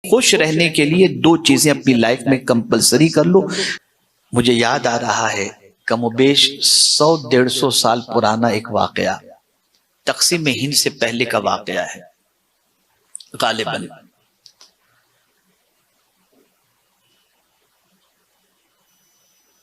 खुश रहने के लिए दो चीजें अपनी लाइफ में कंपलसरी कर लो। मुझे याद आ रहा है कमोबेश 100-150 साल पुराना एक वाकया, तक़सीम हिंद से पहले का वाकया है गालिबन।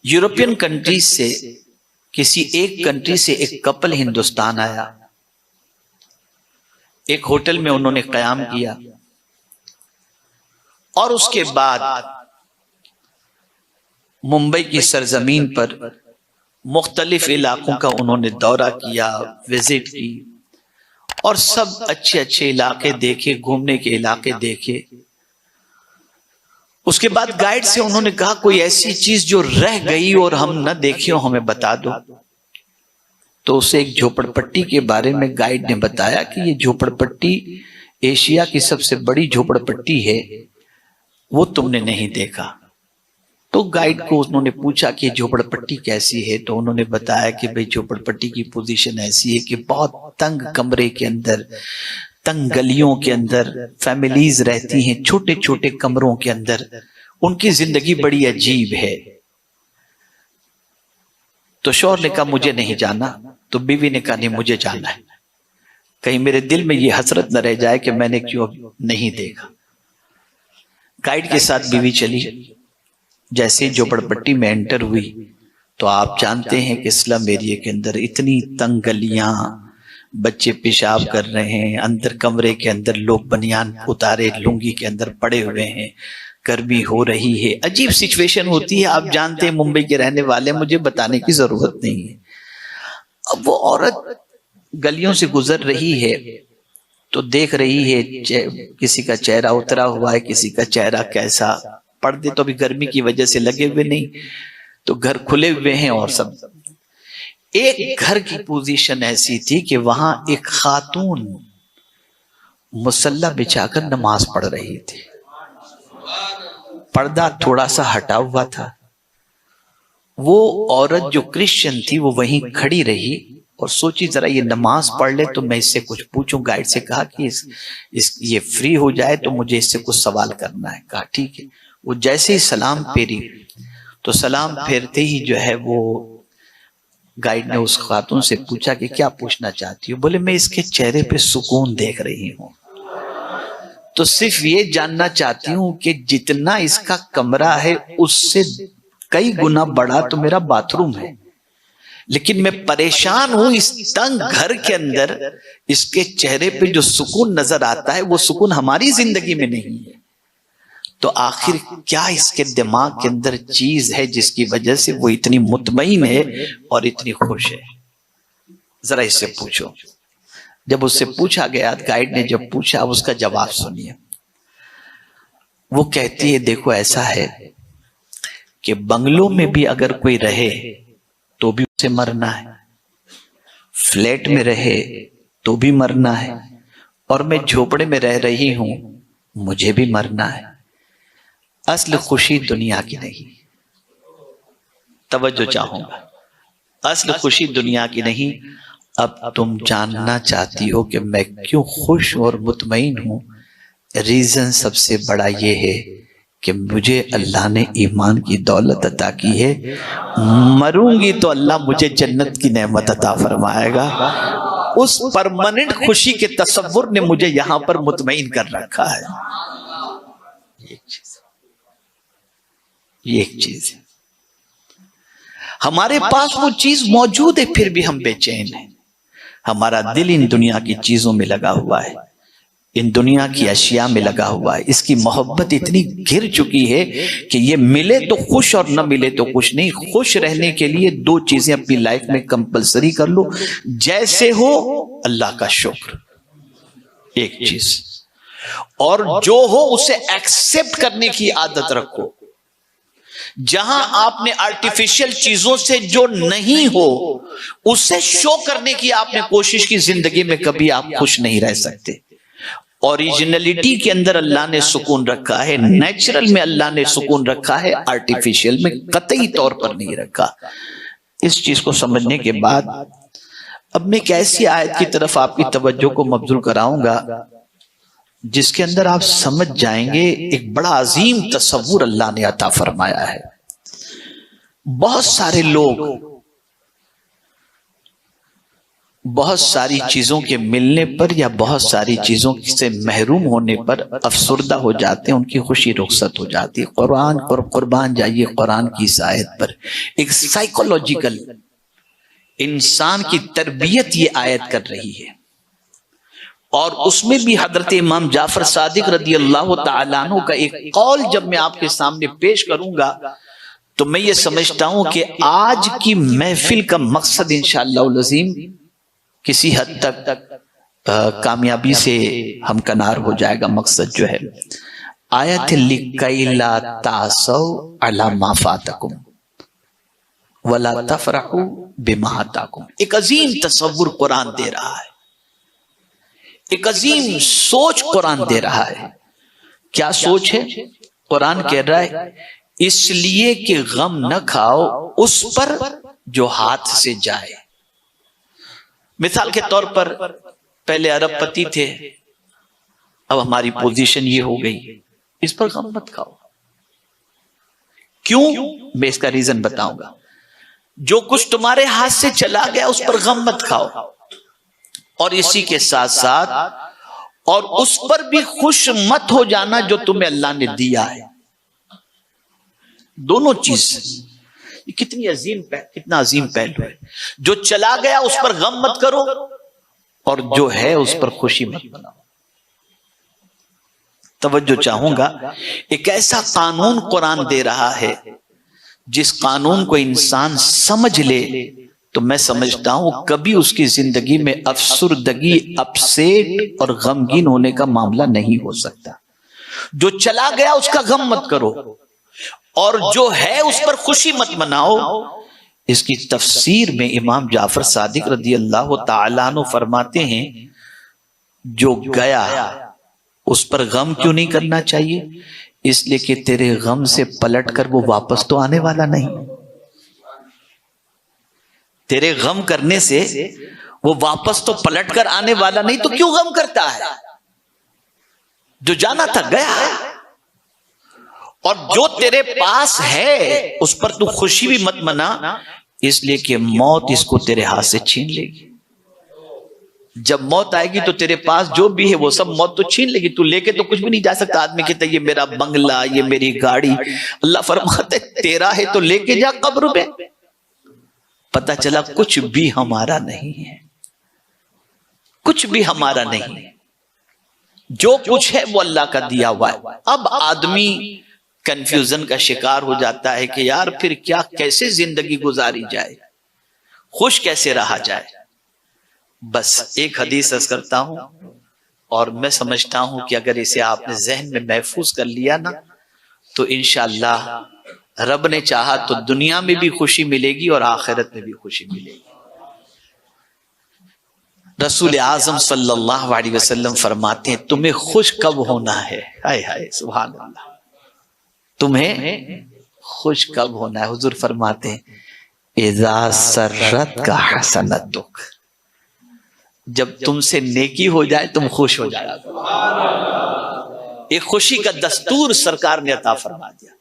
यूरोपियन कंट्रीज से किसी एक कंट्री से एक कपल हिंदुस्तान आया, एक होटल में उन्होंने क़याम किया और उसके बाद मुंबई की सरजमीन पर मुख्तलिफ इलाकों का उन्होंने दौरा किया, विजिट की और सब अच्छे अच्छे इलाके देखे, घूमने के इलाके देखे। उसके बाद गाइड से उन्होंने कहा कोई ऐसी चीज जो रह गई और हम न देखे हो हमें बता दो। तो उसे एक झोपड़पट्टी के बारे में गाइड ने बताया कि ये झोपड़पट्टी एशिया की सबसे बड़ी झोपड़पट्टी है, वो तुमने नहीं देखा। तो गाइड को उन्होंने पूछा कि झोपड़पट्टी कैसी है, तो उन्होंने बताया कि भाई झोपड़पट्टी की पोजीशन ऐसी है कि बहुत तंग कमरे के अंदर, तंग गलियों के अंदर फैमिलीज रहती हैं, छोटे छोटे कमरों के अंदर, उनकी जिंदगी बड़ी अजीब है। तो शौहर ने कहा मुझे नहीं जाना, तो बीवी ने कहा नहीं मुझे जाना है, कहीं मेरे दिल में ये हसरत न रह जाए कि मैंने क्यों नहीं देखा। गाइड के साथ बीवी चली। जैसे झोपड़पट्टी में एंटर हुई तो आप जानते हैं कि स्लम एरिया के अंदर इतनी तंग गलियां, बच्चे पेशाब कर रहे हैं, अंदर कमरे के अंदर लोग बनियान उतारे लुंगी के अंदर पड़े हुए हैं, गर्मी हो रही है, अजीब सिचुएशन होती है। आप जानते हैं मुंबई के रहने वाले, मुझे बताने की जरूरत नहीं है। अब वो औरत गलियों से गुजर रही है तो देख रही है किसी का चेहरा उतरा हुआ है, किसी का चेहरा कैसा, पर्दे तो अभी गर्मी की वजह से लगे हुए नहीं, तो घर खुले हुए हैं और सब। एक घर की पोजीशन ऐसी थी कि वहां एक खातून मुसल्ला बिछाकर नमाज पढ़ रही थी, पर्दा थोड़ा सा हटा हुआ था। वो औरत जो क्रिश्चियन थी वो वहीं खड़ी रही और सोची जरा ये नमाज पढ़ ले तो मैं इससे कुछ पूछूं। गाइड से कहा कि ये फ्री हो जाए तो मुझे इससे कुछ सवाल करना है। कहा ठीक है। वो जैसे ही सलाम फेरी तो सलाम फेरते ही जो है वो गाइड ने उस खातून से पूछा कि क्या पूछना चाहती हो। बोले मैं इसके चेहरे पे सुकून देख रही हूं, तो सिर्फ ये जानना चाहती हूं कि जितना इसका कमरा है उससे कई गुना बड़ा तो मेरा बाथरूम है, लेकिन मैं परेशान हूं इस तंग घर के अंदर इसके चेहरे पे जो सुकून नजर आता है वो सुकून हमारी जिंदगी में नहीं है। तो आखिर क्या इसके दिमाग के अंदर चीज है जिसकी वजह से वो इतनी मुतमईन है और इतनी खुश है, जरा इससे पूछो। जब उससे पूछा गया, गाइड ने जब पूछा, अब उसका जवाब सुनिए। वो कहती है देखो ऐसा है कि बंगलों में भी अगर कोई रहे तो भी उसे मरना है, फ्लैट में रहे तो भी मरना है, और मैं झोपड़े में रह रही हूं मुझे भी मरना है। असल खुशी दुनिया की नहीं, तवज्जो चाहूंगा, असल खुशी दुनिया की नहीं। अब तुम जानना चाहती हो कि मैं क्यों खुश और मुतमईन हूं। रीजन सबसे बड़ा ये है कि मुझे अल्लाह ने ईमान की दौलत अता की है, मरूंगी तो अल्लाह मुझे जन्नत की नेमत अता फरमाएगा। उस परमानेंट खुशी के तसव्वुर ने मुझे यहां पर मुतमईन कर रखा है। ये एक चीज है, हमारे पास वो चीज मौजूद है फिर भी हम बेचैन हैं। हमारा दिल इन दुनिया की चीजों में लगा हुआ है, इन दुनिया की अशिया में लगा हुआ है। इसकी मोहब्बत इतनी घिर चुकी है कि ये मिले तो खुश और न मिले तो खुश नहीं। खुश रहने के लिए दो चीजें अपनी लाइफ में कंपलसरी कर लो। जैसे हो अल्लाह का शुक्र, एक चीज, और जो हो उसे एक्सेप्ट करने की आदत रखो। जहां आपने आर्टिफिशियल चीजों से जो नहीं हो उससे शो करने की आपने कोशिश की, जिंदगी में कभी आप खुश नहीं रह सकते। ओरिजिनलिटी के अंदर अल्लाह ने सुकून रखा है, नेचुरल में अल्लाह ने सुकून रखा है, आर्टिफिशियल में कतई तौर पर नहीं रखा। इस चीज को समझने के बाद अब मैं एक ऐसी आयत की तरफ आपकी तवज्जो को मबजूल कराऊंगा जिसके अंदर आप समझ जाएंगे एक बड़ा अजीम तसव्वुर अल्लाह ने अता फरमाया है। बहुत सारे लोग बहुत सारी चीजों के मिलने पर या बहुत सारी चीजों से महरूम होने पर अफसुर्दा हो जाते हैं, उनकी खुशी रुखसत हो जाती है। कुरान और कुर्बान जाइए कुरान की इस आयत पर, एक साइकोलॉजिकल इंसान की तरबियत ये आयत कर रही है। और उसमें भी हजरत इमाम जाफर सादिक रदी अल्लाह तआला अन्हु का एक कौल जब मैं आपके सामने पेश करूंगा तो मैं ये समझता हूं कि आज की महफिल का मकसद इंशाअल्लाह अज़ीम किसी हद तक कामयाबी से हमकनार हो जाएगा। मकसद जो है आयत लिकैला तासौ अला मा फातकुम वला तफरहू बिमा अताकुम, एक अजीम तसव्वुर कुरान दे रहा है, एक अजीम सोच कुरान दे रहा है। क्या सोच है? कुरान कह रहा है इसलिए कि गम न खाओ उस पर जो हाथ से जाए। मिसाल के तौर पर पहले अरबपति थे, अब हमारी पोजीशन ये हो गई, इस पर गम मत खाओ। क्यों? मैं इसका रीजन बताऊंगा। जो कुछ तुम्हारे हाथ से चला गया उस पर गम मत खाओ, और इसी के साथ साथ और उस पर भी खुश मत हो जाना जो तुम्हें अल्लाह ने दिया है। दोनों चीज कितनी अजीम कितना अजीम पहलू है। जो चला गया उस पर गम मत करो, और जो है उस पर खुशी मत बनाओ। तवज्जो चाहूंगा, एक ऐसा कानून कुरान दे रहा है जिस कानून को इंसान समझ ले तो मैं समझता हूं कभी उसकी जिंदगी में अफसुर्दगी, अपसेट और गमगीन होने का मामला नहीं हो सकता। जो चला गया उसका गम मत करो, और जो है उस पर खुशी मत मनाओ। इसकी तफसीर में इमाम जाफर सादिक रदी अल्लाह तआला अन्हु फरमाते हैं जो गया उस पर गम क्यों नहीं करना चाहिए? इसलिए कि तेरे गम से पलट कर वो वापस तो आने वाला नहीं। तेरे गम करने से वो वापस तो पलट कर आने वाला नहीं, तो क्यों गम करता है? जो जाना था गया, और जो तेरे पास है उस पर तू खुशी भी मत मना, इसलिए कि मौत इसको तेरे हाथ से छीन लेगी। जब मौत आएगी तो तेरे पास जो भी है वो सब मौत तो छीन लेगी, तू लेके तो कुछ भी नहीं जा सकता। आदमी कहता है ये मेरा बंगला, ये मेरी गाड़ी, अल्लाह फरमाते तेरा है तो लेके जा कब्र में। पता चला कुछ भी हमारा नहीं है, कुछ भी हमारा नहीं है। जो कुछ है वो अल्लाह का दिया हुआ है। अब आदमी कंफ्यूजन का शिकार हो जाता है कि यार फिर क्या, कैसे जिंदगी गुजारी जाए, खुश कैसे रहा जाए। बस एक हदीस अर्ज करता हूं, और मैं समझता हूं कि अगर इसे आपने जहन में महफूज कर लिया ना तो इंशाअल्लाह रब ने चाहा तो दुनिया में भी खुशी मिलेगी और आखिरत में भी खुशी मिलेगी। रसूल आजम सल्लल्लाहु अलैहि वसल्लम फरमाते हैं तुम्हें खुश कब होना है? हाय हाय सुभान अल्लाह, तुम्हें खुश कब होना है? हुजूर फरमाते हैं इज़ा सर्रत का हसनतुक, जब तुमसे नेकी हो जाए तुम खुश हो जाए। एक खुशी का दस्तूर सरकार ने अता फरमा दिया।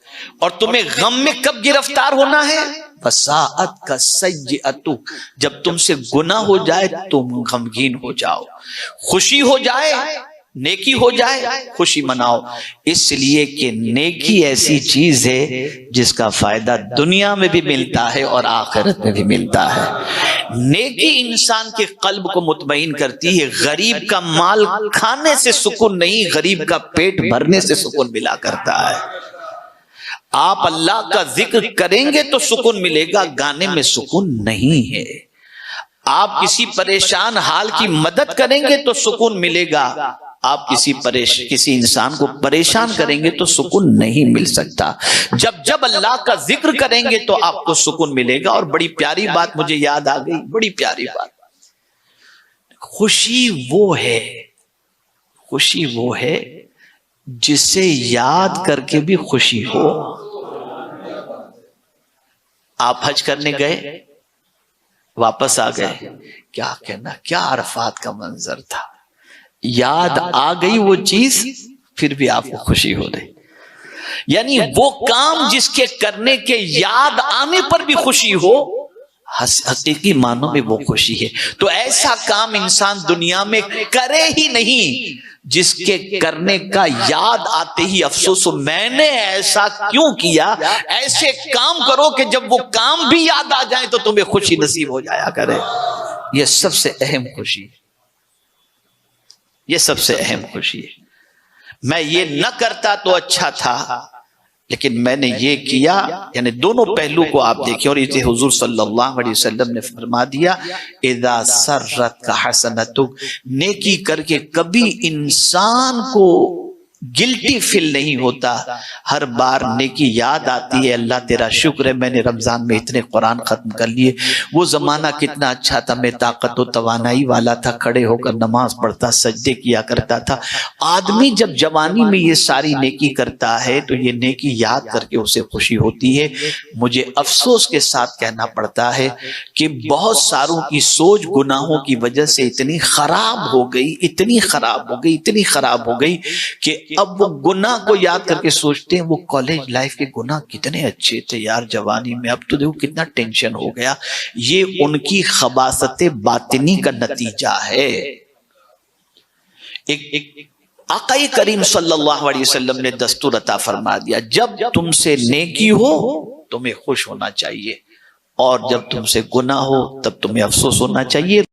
और तुम्हें गम में कब गिरफ्तार होना है? फसाअत का सय्यअतु, जब तुमसे गुनाह हो जाए तुम गमगीन हो जाओ। खुशी हो जाए, नेकी हो जाए, खुशी मनाओ। इसलिए कि नेकी ऐसी चीज है जिसका फायदा दुनिया में भी मिलता है और आखिरत में भी मिलता है। नेकी इंसान के कल्ब को मुतमईन करती है। गरीब का माल खाने से सुकून नहीं, गरीब का पेट भरने से सुकून मिला करता है। आप अल्लाह का जिक्र करेंगे तो सुकून मिलेगा, गाने में सुकून नहीं है। आप किसी परेशान हाल की मदद करेंगे तो सुकून मिलेगा, आप किसी इंसान को परेशान करेंगे तो सुकून नहीं मिल सकता। जब जब अल्लाह का जिक्र करेंगे तो आपको सुकून मिलेगा। और बड़ी प्यारी बात मुझे याद आ गई, बड़ी प्यारी बात, खुशी वो है, खुशी वो है जिसे याद करके भी खुशी हो। आप हज करने गए, वापस आ गए, क्या कहना, क्या अरफात का मंजर था। याद आ गई वो चीज, फिर भी आपको खुशी हो रही। यानी वो काम जिसके करने के याद आने पर भी खुशी हो, हकीकी मानों में वो खुशी है। तो ऐसा काम इंसान दुनिया में करे ही नहीं जिसके करने का याद आते ही अफसोस हो, मैंने ऐसा क्यों किया। ऐसे काम करो कि जब वो काम भी याद आ जाए तो तुम्हें खुशी नसीब हो जाया करे। यह सबसे अहम खुशी है, यह सबसे अहम खुशी है। मैं ये न करता तो अच्छा था, लेकिन मैंने ये किया। यानी दोनों पहलू को आप देखें। और इसे हुजूर सल्लल्लाहु अलैहि वसल्लम ने फरमा दिया, इदा सर्रत का हसनतुक, नेकी करके कभी इंसान को गिल्टी फील नहीं होता। हर बार नेकी याद आती है, अल्लाह तेरा शुक्र है मैंने रमजान में इतने कुरान खत्म कर लिए। वो जमाना कितना अच्छा था, मैं ताकत व तवानाई वाला था, खड़े होकर नमाज पढ़ता, सजदे किया करता था। आदमी जब जवानी में ये सारी नेकी करता है तो ये नेकी याद करके उसे खुशी होती है। मुझे अफसोस के साथ कहना पड़ता है कि बहुत सारों की सोच गुनाहों की वजह से इतनी खराब हो गई, इतनी खराब हो गई, इतनी खराब हो गई कि अब वो गुनाह को याद करके सोचते हैं वो कॉलेज लाइफ के गुनाह कितने अच्छे थे यार जवानी में, अब तो देखो कितना टेंशन हो गया। ये उनकी खबासत बातिनी का नतीजा है। एक आक़ाए करीम सल्लल्लाहु अलैहि वसल्लम ने दस्तूर अता फरमा दिया, जब तुमसे नेकी हो तुम्हें खुश होना चाहिए, और जब तुमसे गुनाह हो तब तुम्हें अफसोस होना चाहिए।